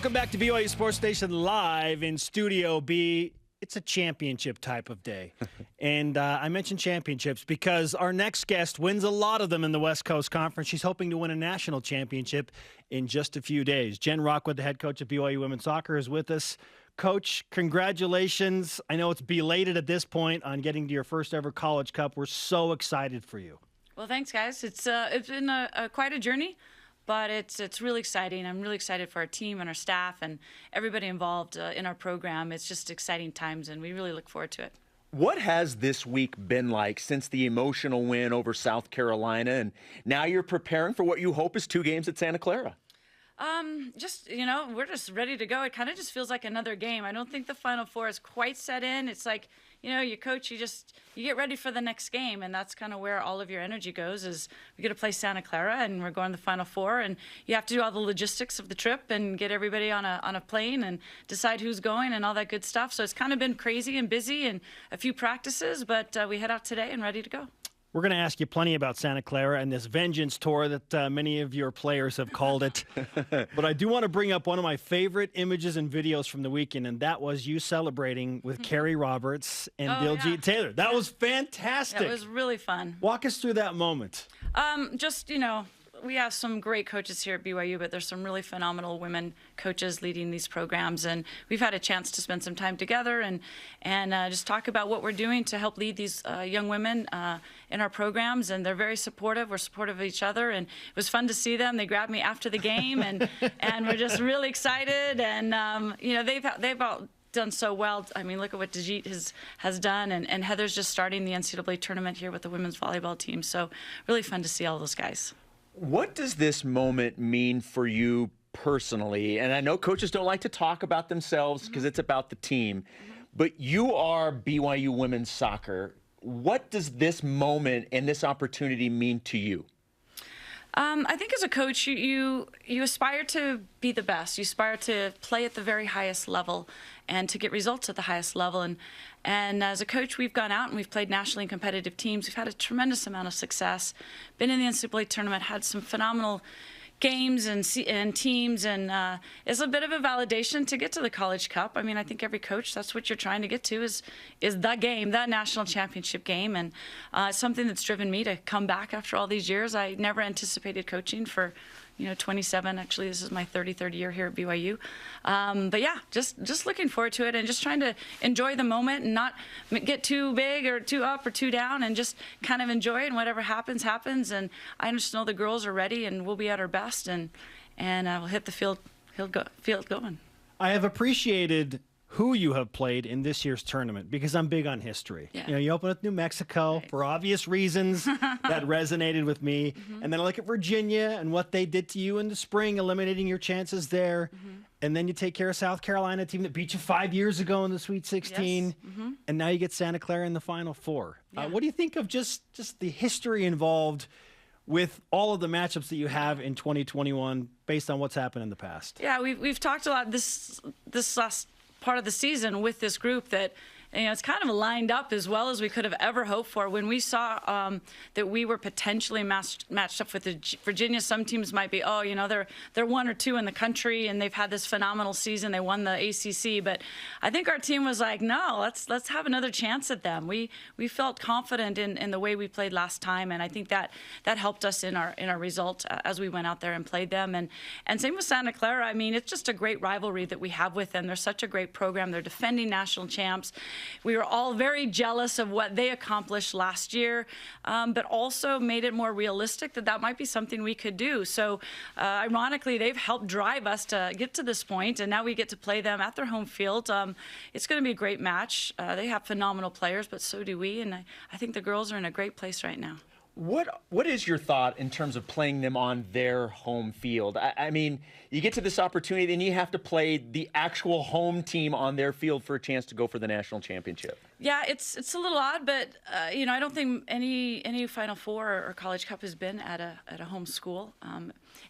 Welcome back to BYU Sports Station live in Studio B. It's a championship type of day. And I mentioned championships because our next guest wins a lot of them in the West Coast Conference. She's hoping to win a national championship in just a few days. Jen Rockwood, the head coach of BYU Women's Soccer, is with us. Coach, congratulations. I know it's belated at this point on getting to your first ever College Cup. We're so excited for you. Well, thanks, guys. It's been quite a journey, but it's really exciting. I'm really excited for our team and our staff and everybody involved in our program. It's just exciting times, and we really look forward to it. What has this week been like since the emotional win over South Carolina, and now you're preparing for what you hope is 2 games at Santa Clara? We're just ready to go. It kind of just feels like another game. I don't think the Final Four is quite set in. It's like, you coach, you get ready for the next game, and that's kind of where all of your energy goes. Is we get to play Santa Clara, and we're going to the Final Four, and you have to do all the logistics of the trip and get everybody on a plane and decide who's going and all that good stuff. So it's kind of been crazy and busy and a few practices, but we head out today and ready to go. We're going to ask you plenty about Santa Clara and this vengeance tour that many of your players have called it. But I do want to bring up one of my favorite images and videos from the weekend, and that was you celebrating with Carrie Roberts and Diljeet Taylor. That was fantastic. It was really fun. Walk us through that moment. We have some great coaches here at BYU, but there's some really phenomenal women coaches leading these programs, and we've had a chance to spend some time together and just talk about what we're doing to help lead these young women in our programs, and they're very supportive. We're supportive of each other, and it was fun to see them. They grabbed me after the game, and we're just really excited, and they've all done so well. I mean, look at what Diljeet has done, and Heather's just starting the NCAA tournament here with the women's volleyball team, so really fun to see all those guys. What does this moment mean for you personally? And I know coaches don't like to talk about themselves because it's about the team, but you are BYU Women's Soccer. What does this moment and this opportunity mean to you? I think as a coach, you aspire to be the best. You aspire to play at the very highest level and to get results at the highest level. And as a coach, we've gone out and we've played nationally competitive teams. We've had a tremendous amount of success, been in the NCAA tournament, had some phenomenal games and teams, and it's a bit of a validation to get to the College Cup. I mean, I think every coach, that's what you're trying to get to is the game, that national championship game, and it's something that's driven me to come back after all these years. I never anticipated coaching for 27. Actually, this is my 33rd year here at BYU. But yeah, just looking forward to it and just trying to enjoy the moment and not get too big or too up or too down, and just kind of enjoy it, and whatever happens, happens. And I just know the girls are ready, and we'll be at our best, and we'll hit the field going. I have appreciated who you have played in this year's tournament because I'm big on history. Yeah. You open with New Mexico for obvious reasons that resonated with me. And then I look at Virginia and what they did to you in the spring, eliminating your chances there. And then you take care of South Carolina, a team that beat you 5 years ago in the Sweet 16. Yes. And now you get Santa Clara in the Final Four. Yeah. What do you think of just the history involved with all of the matchups that you have in 2021 based on what's happened in the past? Yeah, we've talked a lot this last part of the season with this group that it's kind of lined up as well as we could have ever hoped for. When we saw that we were potentially matched up with Virginia, some teams might be, they're 1 or 2 in the country and they've had this phenomenal season. They won the ACC, but I think our team was like, no, let's have another chance at them. We felt confident in the way we played last time, and I think that helped us in our result as we went out there and played them. And same with Santa Clara. I mean, it's just a great rivalry that we have with them. They're such a great program. They're defending national champs. We were all very jealous of what they accomplished last year, but also made it more realistic that might be something we could do. So ironically, they've helped drive us to get to this point, and now we get to play them at their home field. It's going to be a great match. They have phenomenal players, but so do we, and I think the girls are in a great place right now. What is your thought in terms of playing them on their home field? I mean, you get to this opportunity, then you have to play the actual home team on their field for a chance to go for the national championship. Yeah, it's a little odd, but you know, I don't think any Final Four or College Cup has been at a home school.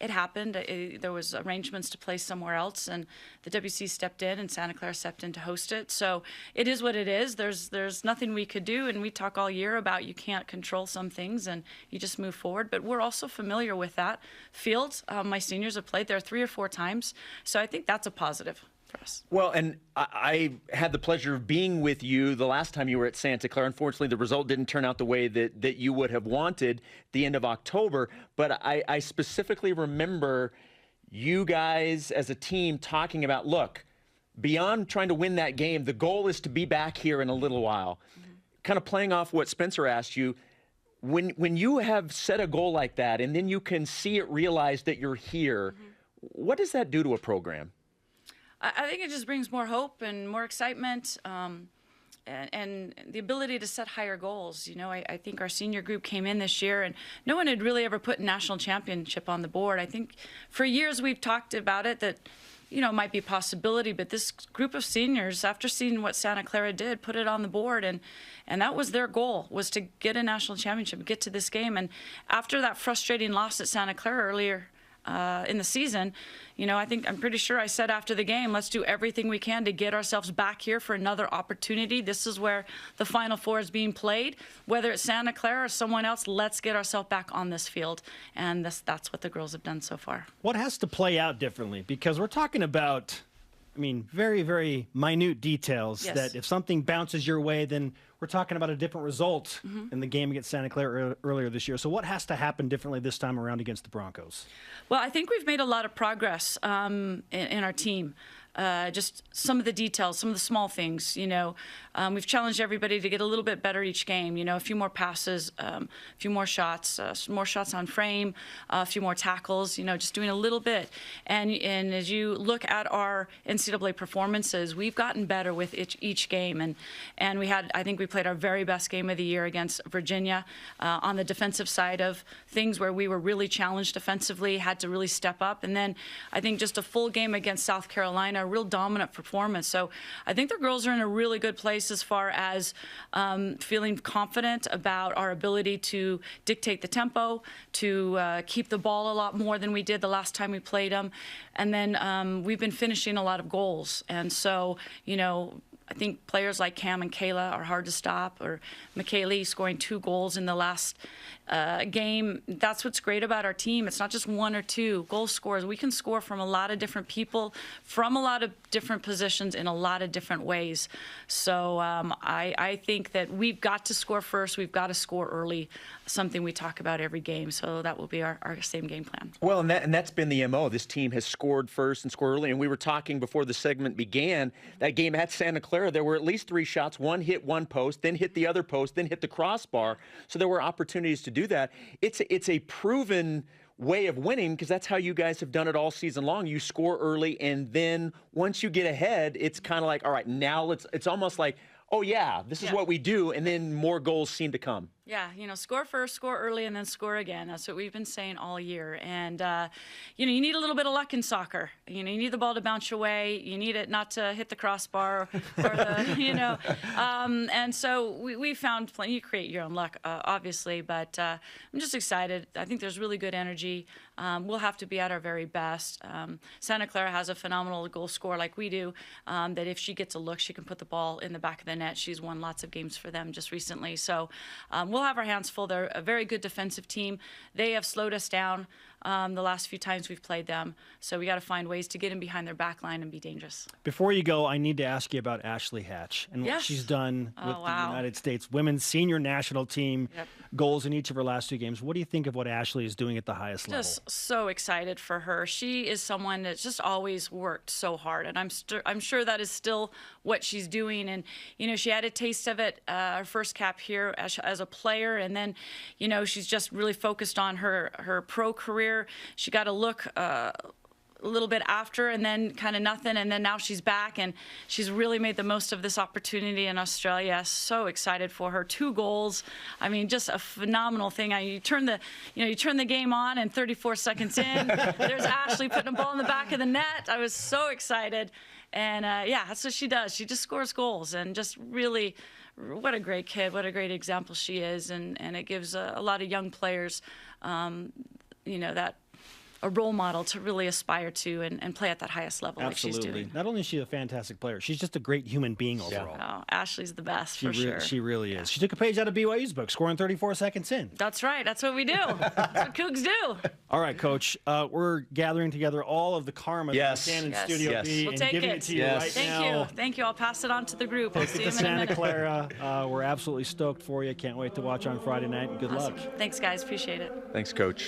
It happened. There was arrangements to play somewhere else, and the WC stepped in, and Santa Clara stepped in to host it. So it is what it is. There's nothing we could do, and we talk all year about you can't control some things, and you just move forward. But we're also familiar with that field. My seniors have played there 3 or 4 times, so I think that's a positive for us. Well, and I had the pleasure of being with you the last time you were at Santa Clara. Unfortunately, the result didn't turn out the way that you would have wanted at the end of October. But I specifically remember you guys as a team talking about, look, beyond trying to win that game, the goal is to be back here in a little while. Mm-hmm. Kind of playing off what Spencer asked you, when you have set a goal like that and then you can see it realized that you're here, mm-hmm. what does that do to a program? I think it just brings more hope and more excitement, and the ability to set higher goals. You know, I think our senior group came in this year, and no one had really ever put a national championship on the board. I think for years we've talked about it, that, you know, it might be a possibility, but this group of seniors, after seeing what Santa Clara did, put it on the board, and that was their goal, was to get a national championship, get to this game. And after that frustrating loss at Santa Clara earlier in the season, you know, I'm pretty sure I said after the game, let's do everything we can to get ourselves back here for another opportunity. This is where the Final Four is being played. Whether it's Santa Clara or someone else, let's get ourselves back on this field. And that's what the girls have done so far. What has to play out differently? Because we're talking about, I mean, very, very minute details. Yes. That if something bounces your way, then we're talking about a different result in the game against Santa Clara earlier this year. So what has to happen differently this time around against the Broncos? Well, I think we've made a lot of progress in our team. Just some of the details, some of the small things, you know. We've challenged everybody to get a little bit better each game, you know, a few more passes, a few more shots on frame, a few more tackles, you know, just doing a little bit. And as you look at our NCAA performances, we've gotten better with each game. And I think we played our very best game of the year against Virginia on the defensive side of things, where we were really challenged defensively, had to really step up. And then I think just a full game against South Carolina, a real dominant performance. So I think the girls are in a really good place as far as feeling confident about our ability to dictate the tempo, to keep the ball a lot more than we did the last time we played them. And then we've been finishing a lot of goals. And so, you know, I think players like Cam and Kayla are hard to stop, or McKaylee scoring 2 goals in the last game. That's what's great about our team. It's not just 1 or 2 goal scorers. We can score from a lot of different people, from a lot of different positions, in a lot of different ways. So I think that we've got to score first. We've got to score early, something we talk about every game. So that will be our same game plan. Well, and that's been the MO. This team has scored first and scored early. And we were talking before the segment began, that game at Santa Clara, there were at least 3 shots. One hit one post, then hit the other post, then hit the crossbar. So there were opportunities to do that. It's a proven way of winning, because that's how you guys have done it all season long. You score early, and then once you get ahead, it's kind of like, all right, now it's almost like, oh yeah, this is what we do, and then more goals seem to come. Yeah, you know, score first, score early, and then score again. That's what we've been saying all year. And, you know, you need a little bit of luck in soccer. You know, you need the ball to bounce your way. You need it not to hit the crossbar or the, you know. And so we found plenty. You create your own luck, obviously, but I'm just excited. I think there's really good energy. We'll have to be at our very best. Santa Clara has a phenomenal goal scorer like we do, that if she gets a look, she can put the ball in the back of the net. She's won lots of games for them just recently. So we'll have our hands full. They're a very good defensive team. They have slowed us down the last few times we've played them. So we got to find ways to get in behind their back line and be dangerous. Before you go, I need to ask you about Ashley Hatch and what she's done with the United States women's senior national team, goals in each of her last 2 games. What do you think of what Ashley is doing at the highest level? Just so excited for her. She is someone that's just always worked so hard, and I'm sure that is still what she's doing. And, you know, she had a taste of it, her first cap here as a player, and then, you know, she's just really focused on her pro career. She got a look a little bit after, and then kind of nothing, and then now she's back, and she's really made the most of this opportunity in Australia. So excited for her. 2 goals. I mean, just a phenomenal thing. You turn the game on, and 34 seconds in, there's Ashley putting a ball in the back of the net. I was so excited. And yeah, that's what she does. She just scores goals, and just really, what a great kid, what a great example she is, and it gives a lot of young players, that a role model to really aspire to and play at that highest level like she's doing. Not only is she a fantastic player, she's just a great human being overall. Oh, Ashley's the best, for sure. She really is. She took a page out of BYU's book, scoring 34 seconds in. That's right. That's what we do. That's what Cougs do. All right, Coach. We're gathering together all of the karma that we can in Studio B We'll and take giving it. it to you right now. Thank you. I'll pass it on to the group. I'll see you in a Santa minute. Clara. We're absolutely stoked for you. Can't wait to watch on Friday night. Good luck. Thanks, guys. Appreciate it. Thanks, Coach.